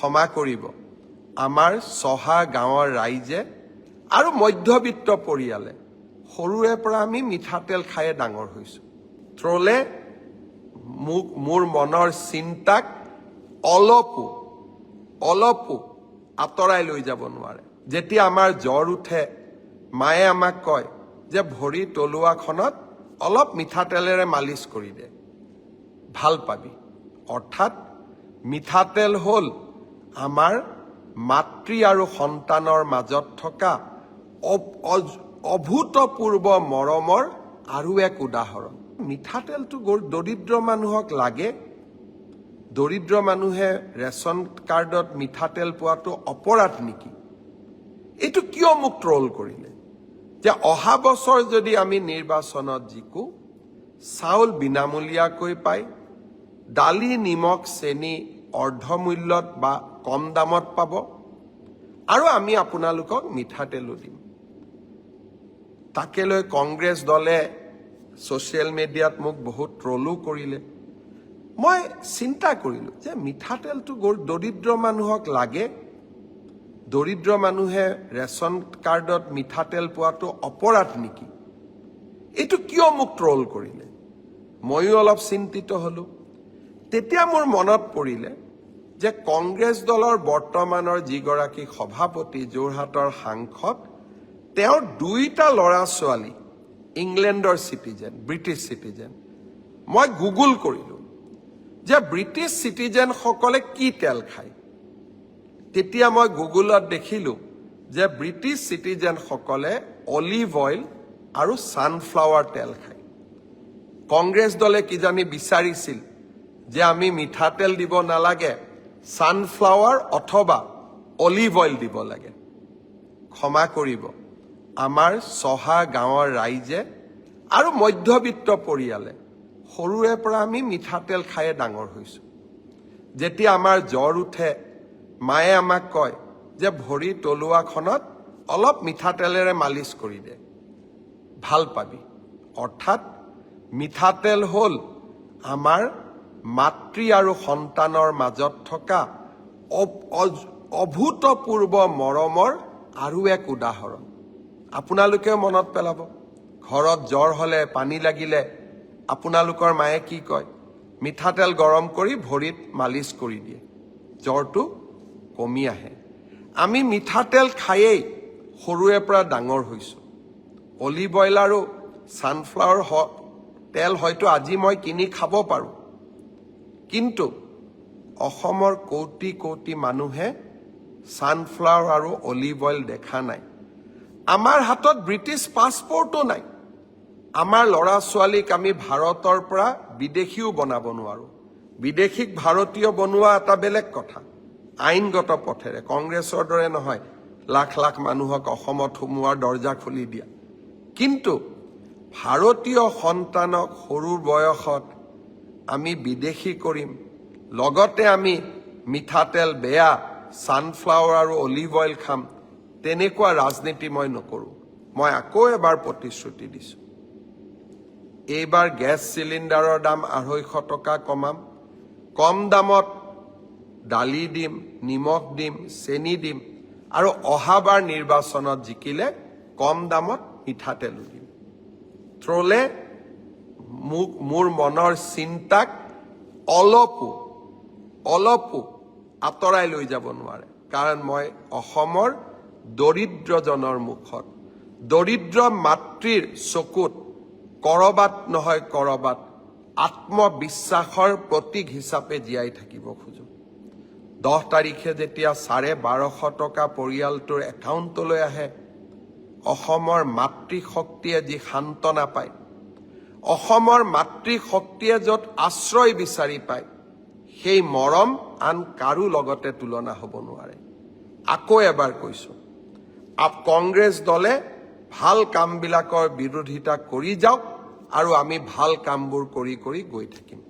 ক্ষমা কৰিব আমাৰ চহা গাঁৱৰ ৰাইজে আৰু মধ্যবিত্ত পৰিয়ালে সৰুৰে পৰা আমি মিঠাতেল খায়ে ডাঙৰ হৈছোঁ। ট্ৰলে মোৰ মনৰ চিন্তাক অলপো আঁতৰাই লৈ যাব নোৱাৰে। যেতিয়া আমাৰ জ্বৰ উঠে মায়ে আমাক কয় যে ভৰি তলুৱাখনত অলপ মিঠাতেলেৰে মালিচ কৰি দে, ভাল পাবি। অৰ্থাৎ মিঠাতেল হ'ল আমাৰ মাতৃ আৰু সন্তানৰ মাজত থকা অভূতপূৰ্ব মৰমৰ আৰু এক উদাহৰণ। মিঠাতেলটো দৰিদ্ৰ মানুহক লাগে। দৰিদ্ৰ মানুহে ৰেচন কাৰ্ডত মিঠাতেল পোৱাটো অপৰাধ নেকি? এইটো কিয় মোক ট্ৰল কৰিলে যে অহা বছৰ যদি আমি নিৰ্বাচনত জিকো, চাউল বিনামূলীয়াকৈ পায়, দালি নিমখ চেনি অৰ্ধমূল্যত বা কম দামত পাব, আৰু আমি আপোনালোকক মিঠাতেলো দিম। তাকে লৈ কংগ্ৰেছ দলে ছ'চিয়েল মিডিয়াত মোক বহুত ট্ৰলো কৰিলে। মই চিন্তা কৰিলোঁ যে মিঠাতেলটো দৰিদ্ৰ মানুহক লাগে। দৰিদ্ৰ মানুহে ৰেচন কাৰ্ডত মিঠাতেল পোৱাটো অপৰাধ নেকি? এইটো কিয় মোক ট্ৰল কৰিলে? ময়ো অলপ চিন্তিত হ'লোঁ। তেতিয়া মোৰ মনত পৰিলে যে কংগ্ৰেছ দলৰ বৰ্তমানৰ যিগৰাকী সভাপতি, যোৰহাটৰ সাংসদ, তেওঁৰ 2টা ল'ৰা ছোৱালী ইংলেণ্ডৰ চিটিজেন, ব্ৰিটিছ চিটিজেন। মই গুগল কৰিলোঁ যে ব্ৰিটিছ চিটিজেনসকলে কি তেল খায়। তেতিয়া মই গুগলত দেখিলোঁ যে ব্ৰিটিছ চিটিজেনসকলে অলিভ অইল আৰু ছানফ্লাৱাৰ তেল খায়। কংগ্ৰেছ দলে কিজানি বিচাৰিছিল যে আমি মিঠাতেল দিব নালাগে, ছানফ্লাৱাৰ অথবা অলিভ অইল দিব লাগে। ক্ষমা কৰিব আমাৰ চহা গাঁৱৰ ৰাইজে আৰু মধ্যবিত্ত পৰিয়ালে সৰুৰে পৰা আমি মিঠাতেল খায়ে ডাঙৰ হৈছোঁ। যেতিয়া আমাৰ জ্বৰ উঠে মায়ে আমাক কয় যে ভৰি তলুৱাখনত অলপ মিঠাতেলেৰে মালিচ কৰি দে, ভাল পাবি। অৰ্থাৎ মিঠাতেল হ'ল আমাৰ মাতৃ আৰু সন্তানৰ মাজত থকা অভূতপূৰ্ব মৰমৰ আৰু এক উদাহৰণ। আপোনালোকেও মনত পেলাব, ঘৰত জ্বৰ হ'লে, পানী লাগিলে আপোনালোকৰ মায়ে কি কয়? মিঠাতেল গৰম কৰি ভৰিত মালিচ কৰি দিয়ে, জ্বৰটো কমি আহে। আমি মিঠাতেল খায়েই সৰুৰে পৰা ডাঙৰ হৈছোঁ। অলিভ অইল আৰু ছানফ্লাৱাৰ তেল হয়তো আজি মই কিনি খাব পাৰোঁ, কিন্তু অসমৰ কোটি কোটি মানুহে ছানফ্লাৱাৰ আৰু অলিভ অইল দেখা নাই। আমাৰ হাতত ব্ৰিটিছ পাছপৰ্টো নাই। আমাৰ ল'ৰা ছোৱালীক আমি ভাৰতৰ পৰা বিদেশীও বনাব নোৱাৰোঁ। বিদেশীক ভাৰতীয় বনোৱা এটা বেলেগ কথা, আইনগত পথেৰে, কংগ্ৰেছৰ দৰে নহয় লাখ লাখ মানুহক অসমত সোমোৱাৰ দৰ্জা খুলি দিয়া। কিন্তু ভাৰতীয় সন্তানক সৰু বয়সত আমি বিদেশী কৰিম, লগতে আমি মিঠাতেল বেয়া, ছানফ্লাৱাৰ আৰু অলিভ অইল খাম, তেনেকুৱা ৰাজনীতি মই নকৰোঁ। মই আকৌ এবাৰ প্ৰতিশ্ৰুতি দিছোঁ, এইবাৰ গেছ চিলিণ্ডাৰৰ দাম 250 টকা কমাম। কম দামত দালি দিম, নিমখ দিম, চেনি দিম, আৰু অহাবাৰ নিৰ্বাচনত জিকিলে কম দামত মিঠাতেলো দিম। ট্ৰলে মোৰ মনৰ চিন্তাক অলপো আঁতৰাই লৈ যাব নোৱাৰে। কাৰণ মই অসমৰ দৰিদ্ৰজনৰ মুখত, দৰিদ্ৰ মাতৃৰ চকুত কৰবাত নহয় কৰবাত আত্মবিশ্বাসৰ প্ৰতীক হিচাপে জীয়াই থাকিব খোজো। 10 তাৰিখে যেতিয়া 1250 টকা পৰিয়ালটোৰ একাউণ্টলৈ আহে, অসমৰ মাতৃশক্তিয়ে যি সান্তনা পায়, অসমৰ মাতৃশক্তিয়ে য'ত আশ্ৰয় বিচাৰি পায়, সেই মৰম আন কাৰো লগতে তুলনা হ'ব নোৱাৰে। আকৌ এবাৰ কৈছোঁ, কংগ্ৰেছ দলে ভাল কামবিলাকৰ বিৰোধিতা কৰি যাওক, আৰু আমি ভাল কামবোৰ কৰি গৈ থাকিম।